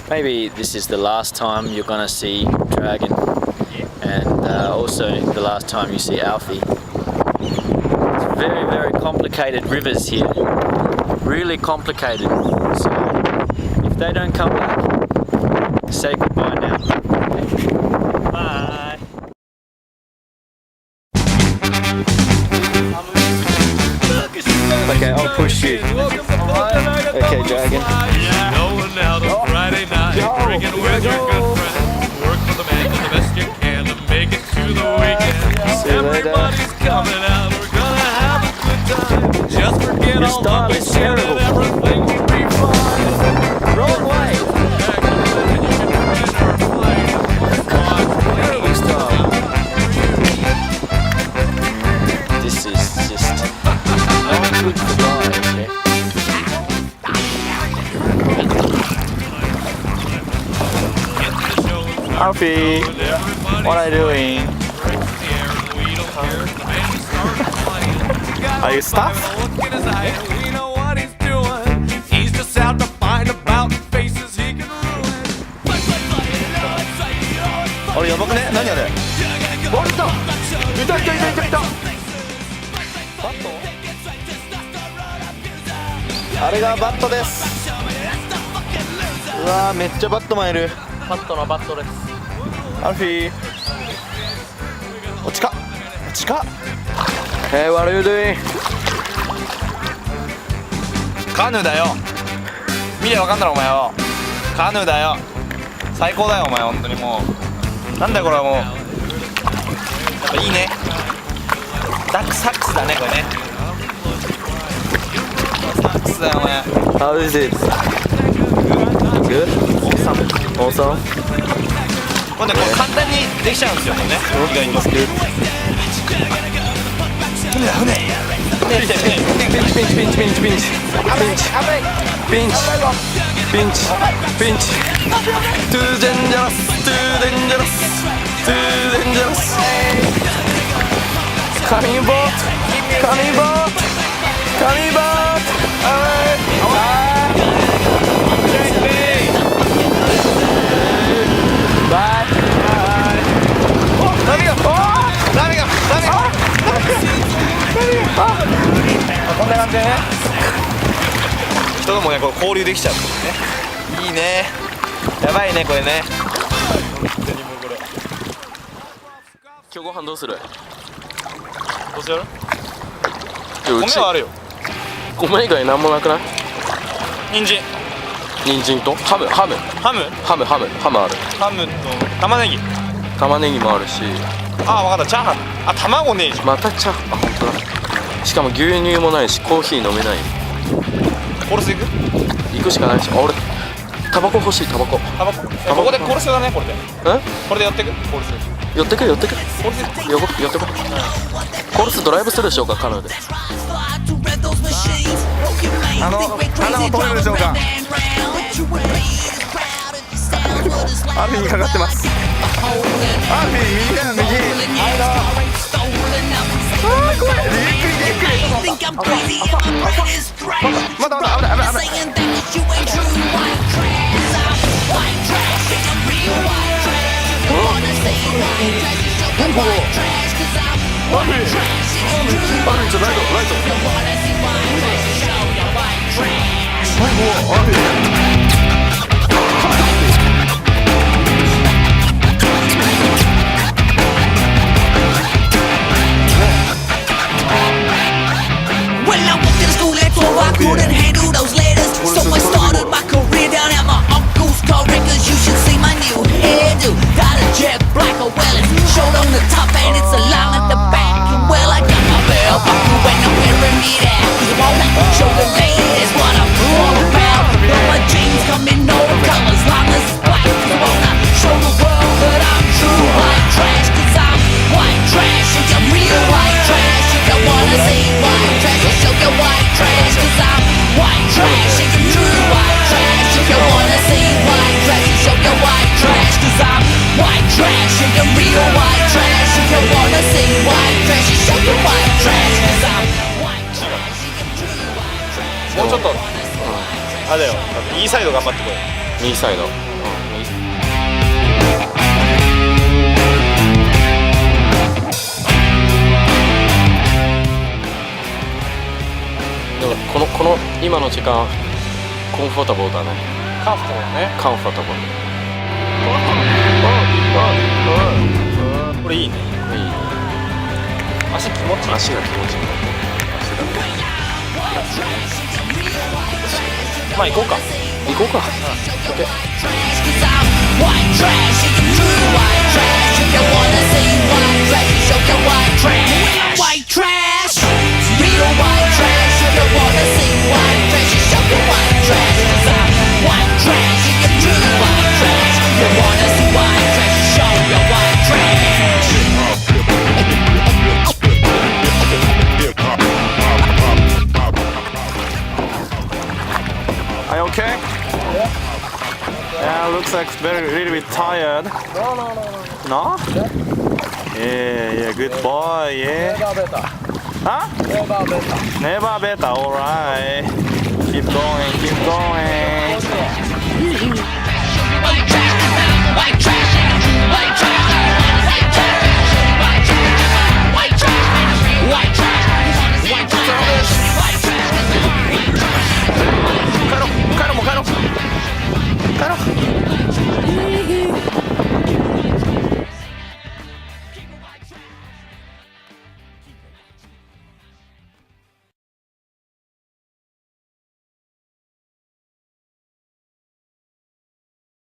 maybe this is the last time you're gonna see Dragon, and also the last time you see Alfie. It's very, very complicated rivers here. Really complicated. So if they don't come back, say goodbye now. Bye. Okay, I'll push you. Okay, Dragon. Going out on Friday night, drinking with your good friends. Work for the man, do the best you can to make it to the weekend. See you later. Everybody's coming out, we're gonna have a good time. Just forget Your all style the is shit and terrible. everything will be fine. Wrong way. Terrible style. This is just not good for life, okay? Alfie, what are you doing? Are you stuck? We know what he's doing. He's just out to find about faces he can ruin. あれやばくね？何あれ？ボール来た！いたいたいたいたいた！バット？あれがバットです。うわーめっちゃバットマンいる。バットのバットです。アルフィー。お近っ。近っ。Hey, what are you doing? カヌーだよ。見りゃわかんだろお前よ。カヌーだよ。最高だよお前本当にもう。なんだよこれはもう。やっぱいいね。ダックサックスだねこれね。サックスだよお前。 How is it? Good? Awesome? これね、簡単にできちゃうんですよね。意外に。船だ船。船来て船。ピンチピンチピンチピンチピンチピンチピンチピンチピンチ Too dangerous Too dangerous Too dangerous Coming boat Coming boat Coming boat Bye波が波がこんな感じでね。人ともねこう交流できちゃうっていうね。いいね。やばいねこれね。本当にもうこれ。今日ご飯どうする？どうしよう？うち米はあるよ。米以外なんもなくない？人参。人参とハムハムあるハムと玉ねぎ。玉ねぎもあるし、ああ分かったチャーハン。あ卵ねえじゃん。また茶、あ、本当だ。しかも牛乳もないしコーヒー飲めない。コールス行く？行くしかないし、あ、俺タバコ欲しい。タバコタバコ。ここでコールスだねこれで。え？これで寄ってく？コールス。寄ってく寄ってくコールス行く？寄ってこコールスドライブスルーでしょうか、カナダで。花を取れるでしょうか。アルフィーにかかってます。アルフィー右だよ右。あー怖い。ゆっくりまだ危ない。何ここ。アルフィーちょライト。何ここアルフィー。I couldn't handle those letters, so I started my career down at my uncle's car records. You should see my new hairdo, dyed a jet black, oh well it's short on the top and it's a long at the back. And well I got my belt buckle when I'm wearing it out, 'cause I wanna show the ladies what I'm all about. But my jeans come in all colors, long as it's black, 'cause I wanna show the world that I'm true white trash, 'cause I'm white trash and I'm real white trash. If you wanna see white trash, I'll show you white trash, 'cause I'm white trash and I'm true white trash. If you wanna see white trash, I'll show you white trash, 'cause I'm white trash and I'm real white trash. If you wanna see white trash, I'll show you white trash, 'cause I'm white trash and I'm true white trash. もうちょっとあれだよ。イーサイド頑張ってこい。右サイド。でもこの今の時間コンフォータブルだね。カンフォータブルね。カンフォータブル。これいいね。いい。足気持ちいい。足が気持ちいい。まあ行こうか。行こうか。Cause I'm white trash, you can true white trash. If you wanna see white trash, show your white trash. White trash, real white trash. If you wanna see white trash, show your white trash. Cause I'm white trash, you can true white trash. If you wanna see white trash, show your white trash. Are you okay? Yeah, looks like very little bit tired. No? Yeah, good boy. Yeah. Never better. Huh? Never better. Alright. Keep going.